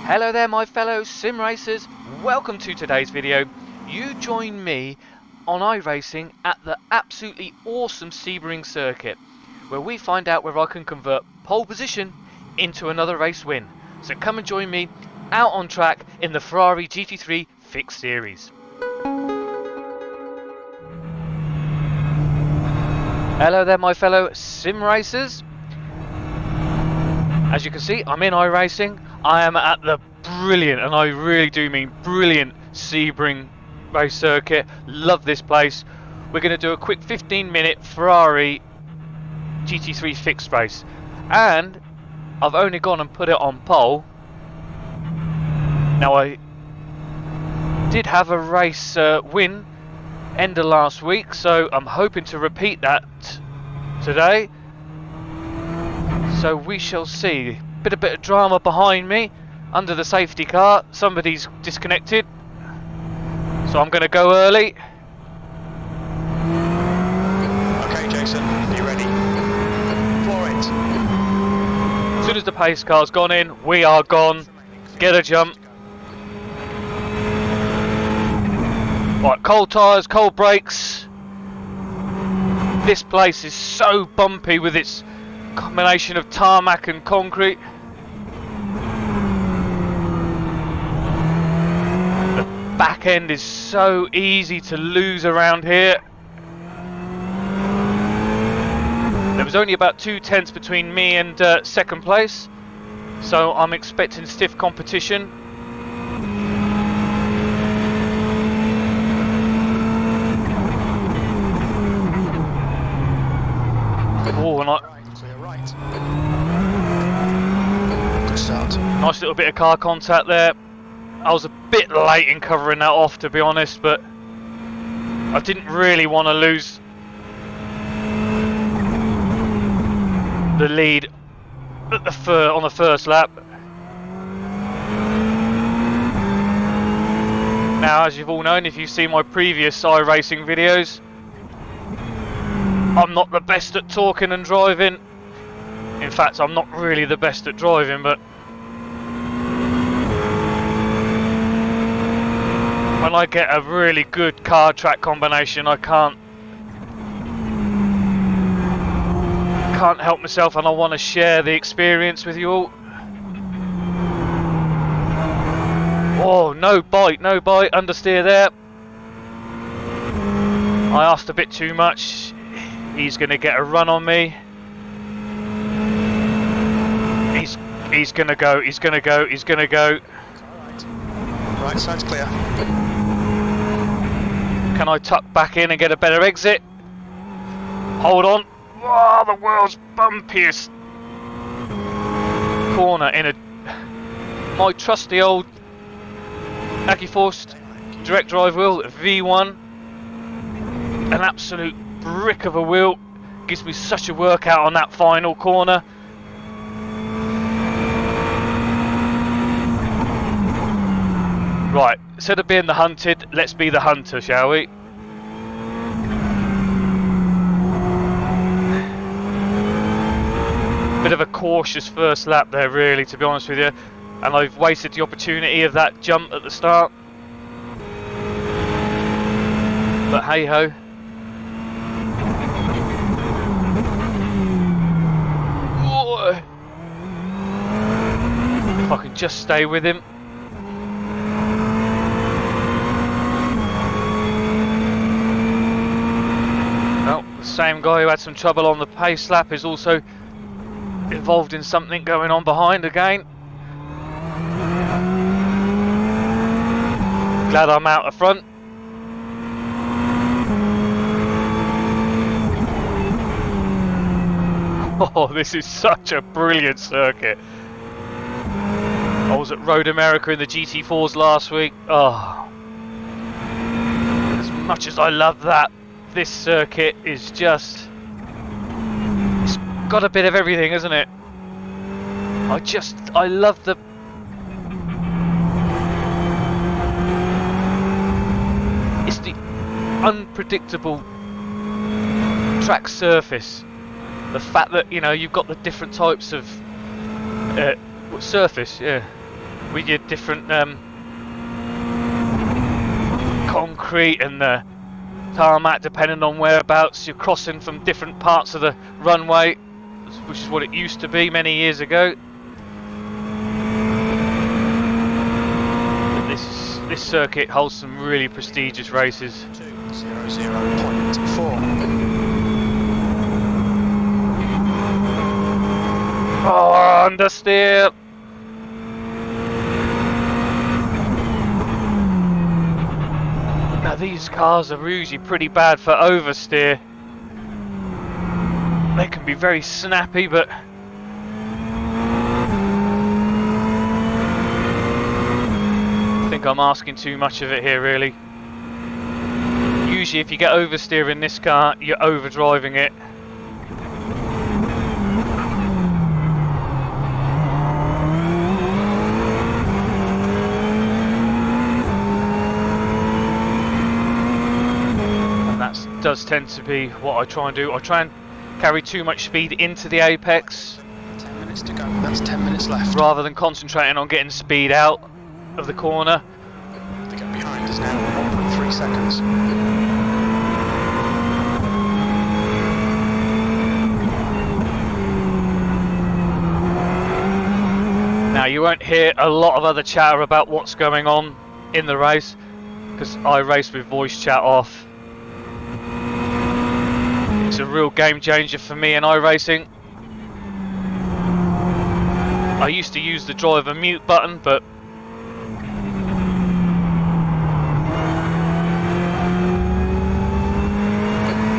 Hello there my fellow sim racers, welcome to today's video. You join me on iRacing at the absolutely awesome Sebring circuit, where we find out whether I can convert pole position into another race win. So come and join me out on track in the Ferrari GT3 Fixed Series. Hello there my fellow sim racers. As you can see, I'm in iRacing. I am at the brilliant, and I really do mean brilliant, Sebring race circuit. Love this place. We're going to do a quick 15-minute Ferrari GT3 fixed race. And I've only gone and put it on pole. Now I did have a race win end of last week, so I'm hoping to repeat that today. So we shall see. Bit of drama behind me under the safety car. Somebody's disconnected, so I'm going to go early. Okay, Jason, you ready? For it. As soon as the pace car's gone in, we are gone. Get a jump. Right, cold tyres, cold brakes. This place is so bumpy with its combination of tarmac and concrete. The back end is so easy to lose around here. There was only about 2 tenths between me and second place, so I'm expecting stiff competition. Oh, and Good start. nice little bit of car contact there. I was a bit late in covering that off, to be honest, but I didn't really want to lose the lead at on the first lap. Now, as you've all known, if you've seen my previous iRacing videos, I'm not the best at talking and driving. In fact, I'm not really the best at driving, but when I get a really good car track combination, I can't help myself, and I want to share the experience with you all. Oh, no bite, understeer there. I asked a bit too much. He's going to get a run on me. He's going to go. Right side's clear. Can I tuck back in and get a better exit? Hold on. Oh, the world's bumpiest corner in my trusty old Accuforce direct drive wheel V1. An absolute brick of a wheel. Gives me such a workout on that final corner. Right, instead of being the hunted, let's be the hunter, shall we? Bit of a cautious first lap there, really, to be honest with you. And I've wasted the opportunity of that jump at the start. But hey ho. If I can just stay with him. Well, the same guy who had some trouble on the pace lap is also involved in something going on behind again. Glad I'm out of front. Oh, this is such a brilliant circuit. I was at Road America in the GT4s last week. Oh, as much as I love that, this circuit is just, it's got a bit of everything, isn't it? I love the it's the unpredictable track surface. The fact that, you know, you've got the different types of surface, yeah. with your different concrete and the tarmac, depending on whereabouts you're crossing from different parts of the runway, which is what it used to be many years ago. But this circuit holds some really prestigious races. 2:00.4. Oh, understeer. Now these cars are usually pretty bad for oversteer. They can be very snappy, but I think I'm asking too much of it here, really. Usually if you get oversteer in this car, you're overdriving it. Does tend to be what I try and do. I try and carry too much speed into the apex. 10 minutes to go. That's 10 minutes left. Rather than concentrating on getting speed out of the corner. The gap behind is now 1.3 seconds. Now you won't hear a lot of other chatter about what's going on in the race, because I race with voice chat off. It's a real game changer for me in iRacing. I used to use the driver mute button, but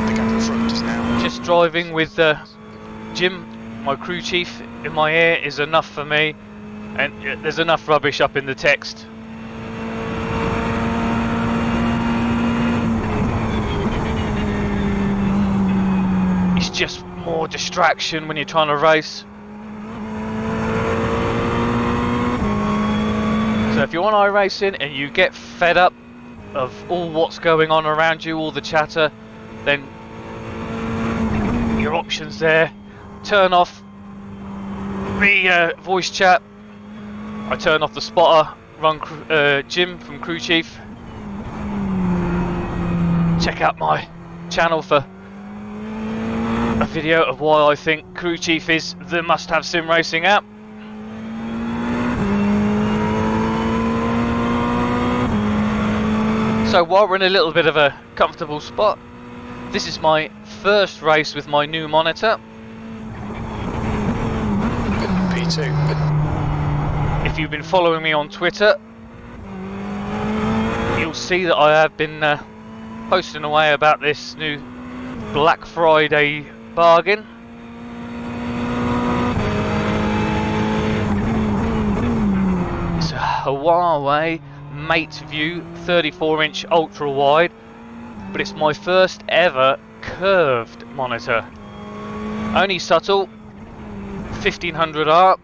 the gap in front is now. Just driving with Jim, my crew chief, in my ear is enough for me, and there's enough rubbish up in the text. It's just more distraction when you're trying to race. So if you're on iRacing and you get fed up of all what's going on around you, all the chatter, then your options there. Turn off the voice chat. I turn off the spotter, run Jim from Crew Chief. Check out my channel for a video of why I think Crew Chief is the must-have sim racing app. So while we're in a little bit of a comfortable spot, this is my first race with my new monitor. P2. If you've been following me on Twitter, you'll see that I have been posting away about this new Black Friday bargain. It's a Huawei MateView 34-inch ultra-wide, but it's my first ever curved monitor. Only subtle, 1500R.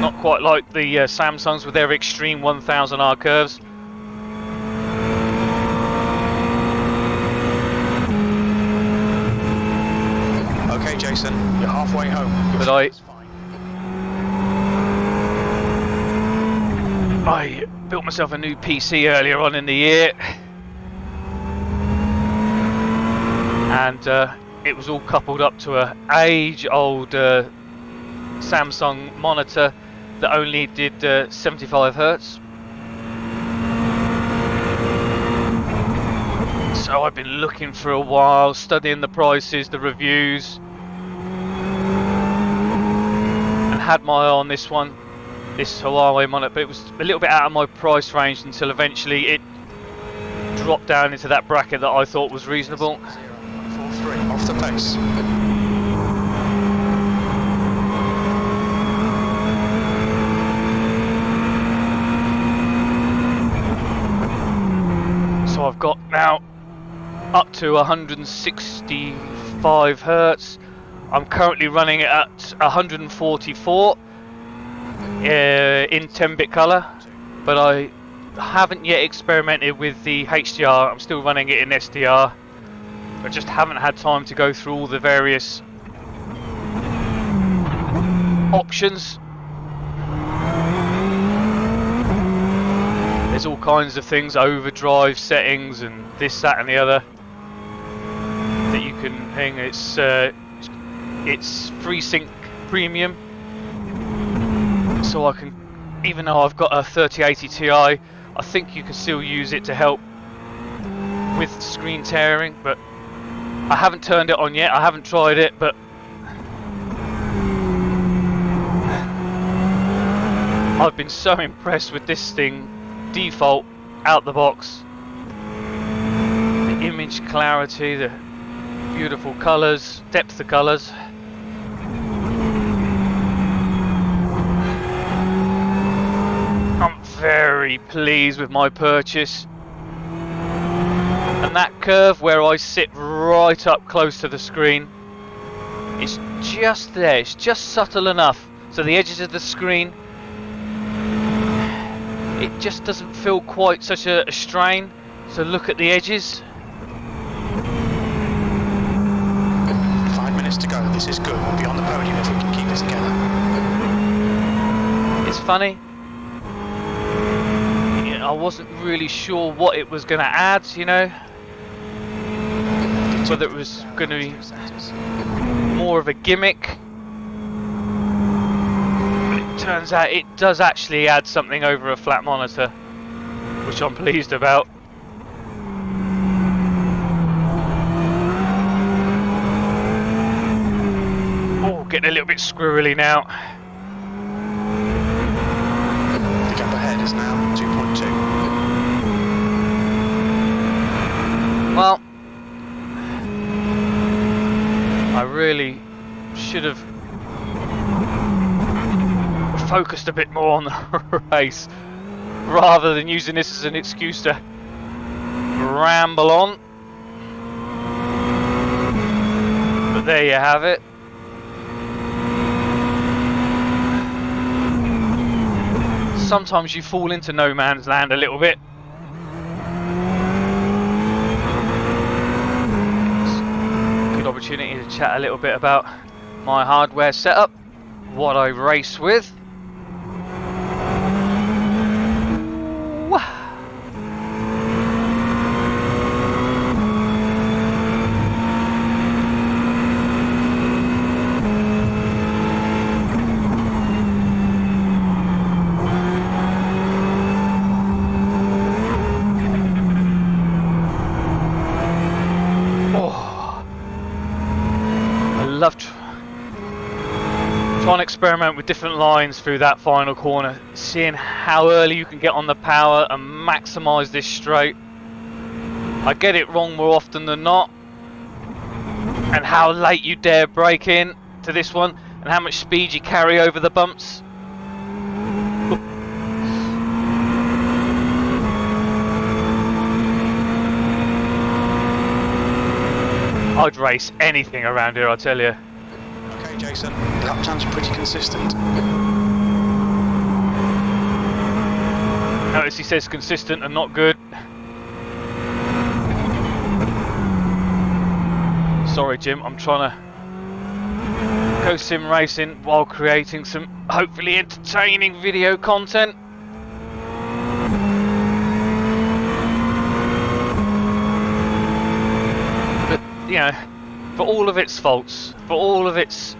Not quite like the Samsungs with their extreme 1000R curves. Okay, Jason, you're halfway home. But I built myself a new PC earlier on in the year, and it was all coupled up to a age-old Samsung monitor that only did 75 Hz. So I've been looking for a while, studying the prices, the reviews, and had my eye on this one, this Huawei monitor, but it was a little bit out of my price range until eventually it dropped down into that bracket that I thought was reasonable. 0.43 off the pace. So I've got now up to 165 Hz. I'm currently running it at 144 in 10-bit color, but I haven't yet experimented with the HDR. I'm still running it in SDR. I just haven't had time to go through all the various options There's all kinds of things, overdrive settings and this, that and the other that you can hang. It's FreeSync Premium, so I can, even though I've got a 3080 Ti, I think you can still use it to help with screen tearing, but I haven't turned it on yet. I haven't tried it, but I've been so impressed with this thing default out the box. The image clarity, the beautiful colours, depth of colours. I'm very pleased with my purchase. And that curve where I sit right up close to the screen, it's just there, it's just subtle enough so the edges of the screen, it just doesn't feel quite such a strain. So look at the edges. 5 minutes to go. This is good. We'll be on the podium if we can keep it together. It's funny. I wasn't really sure what it was going to add, you know, whether it was going to be more of a gimmick. But it turns out it does actually add something over a flat monitor, which I'm pleased about. Oh, getting a little bit squirrely now. The gap ahead is now 2.2. Well, I really should have focused a bit more on the race rather than using this as an excuse to ramble on. But there you have it. Sometimes you fall into no man's land a little bit. Good opportunity to chat a little bit about my hardware setup, what I race with. Love trying to experiment with different lines through that final corner, seeing how early you can get on the power and maximise this straight. I get it wrong more often than not, and how late you dare brake in to this one and how much speed you carry over the bumps. I'd race anything around here, I tell you. Okay, Jason, lap times are pretty consistent. Notice he says consistent and not good. Sorry, Jim, I'm trying to go sim racing while creating some hopefully entertaining video content. You know, for all of its faults, for all of its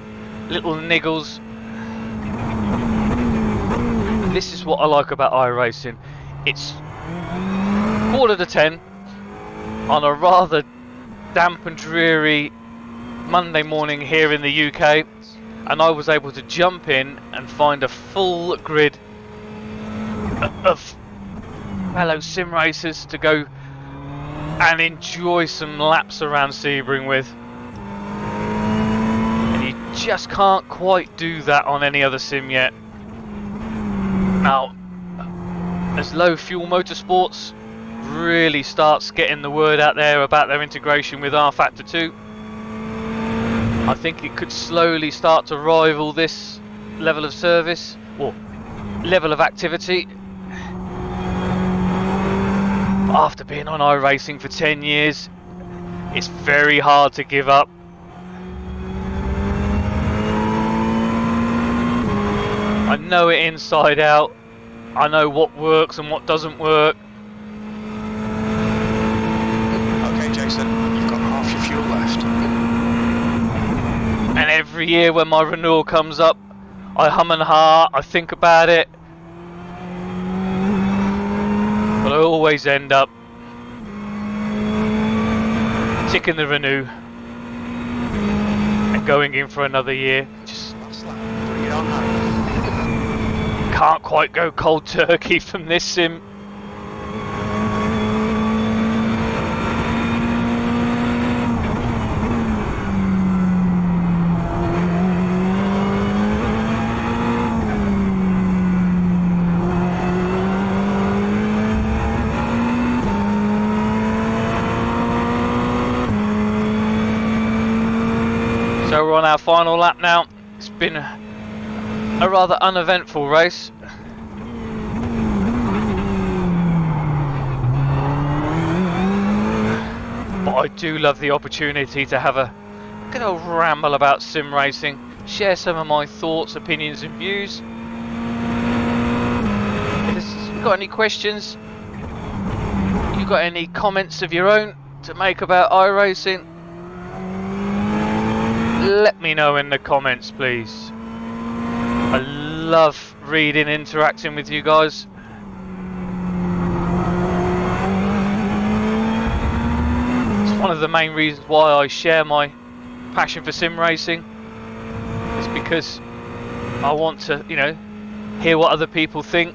little niggles, this is what I like about iRacing. It's 9:45 on a rather damp and dreary Monday morning here in the UK, and I was able to jump in and find a full grid of fellow sim racers to go and enjoy some laps around Sebring with. And you just can't quite do that on any other sim yet. Now, as Low Fuel Motorsports really starts getting the word out there about their integration with rFactor 2, I think it could slowly start to rival this level of service, or level of activity. After being on iRacing for 10 years, it's very hard to give up. I know it inside out. I know what works and what doesn't work. Okay, Jason, you've got half your fuel left. And every year when my renewal comes up, I hum and ha, I think about it. But I always end up ticking the renew and going in for another year. Just Bring it on home. can't quite go cold turkey from this sim. So we're on our final lap now. It's been a rather uneventful race. But I do love the opportunity to have a good old ramble about sim racing, share some of my thoughts, opinions and views. If you've got any questions, you've got any comments of your own to make about iRacing, let me know in the comments, please. I love reading, interacting with you guys. It's one of the main reasons why I share my passion for sim racing. It's because I want to, you know, hear what other people think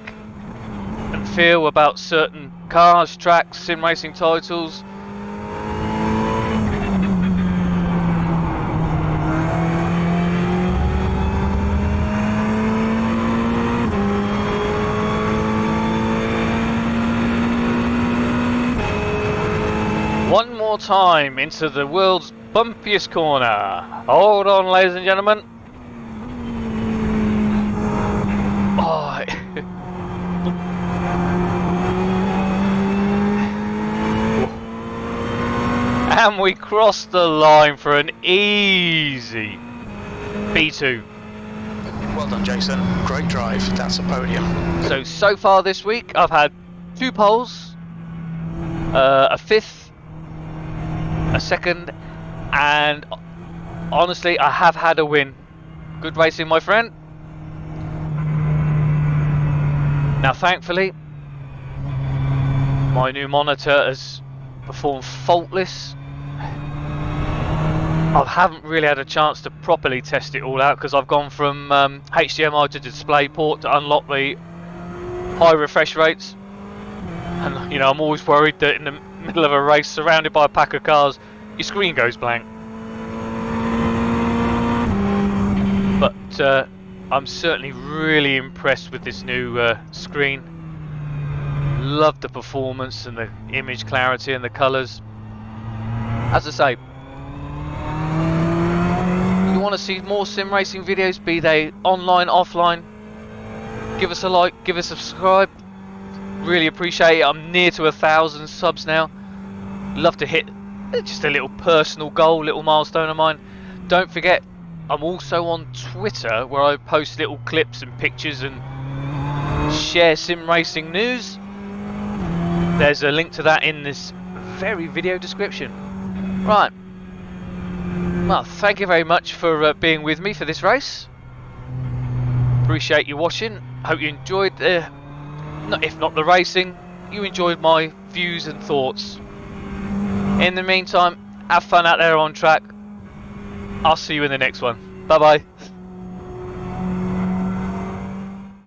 and feel about certain cars, tracks, sim racing titles. One more time into the world's bumpiest corner. Hold on, ladies and gentlemen. Oh. And we crossed the line for an easy P2. Well done, Jason. Great drive. That's a podium. So far this week, I've had 2 poles, a 5th, a 2nd, and honestly, I have had a win. Good racing, my friend. Now, thankfully, my new monitor has performed faultless. I haven't really had a chance to properly test it all out because I've gone from HDMI to DisplayPort to unlock the high refresh rates. And, you know, I'm always worried that in the middle of a race, surrounded by a pack of cars, your screen goes blank. But I'm certainly really impressed with this new screen. Love the performance and the image clarity and the colours. As I say, you want to see more sim racing videos, be they online, offline, give us a like, give us a subscribe. Really appreciate it. I'm near to 1,000 subs now. Love to hit just a little personal goal, little milestone of mine. Don't forget, I'm also on Twitter where I post little clips and pictures and share sim racing news. There's a link to that in this very video description. Right. Well, thank you very much for being with me for this race. Appreciate you watching. Hope you enjoyed if not the racing, you enjoyed my views and thoughts. In the meantime, have fun out there on track. I'll see you in the next one. Bye bye.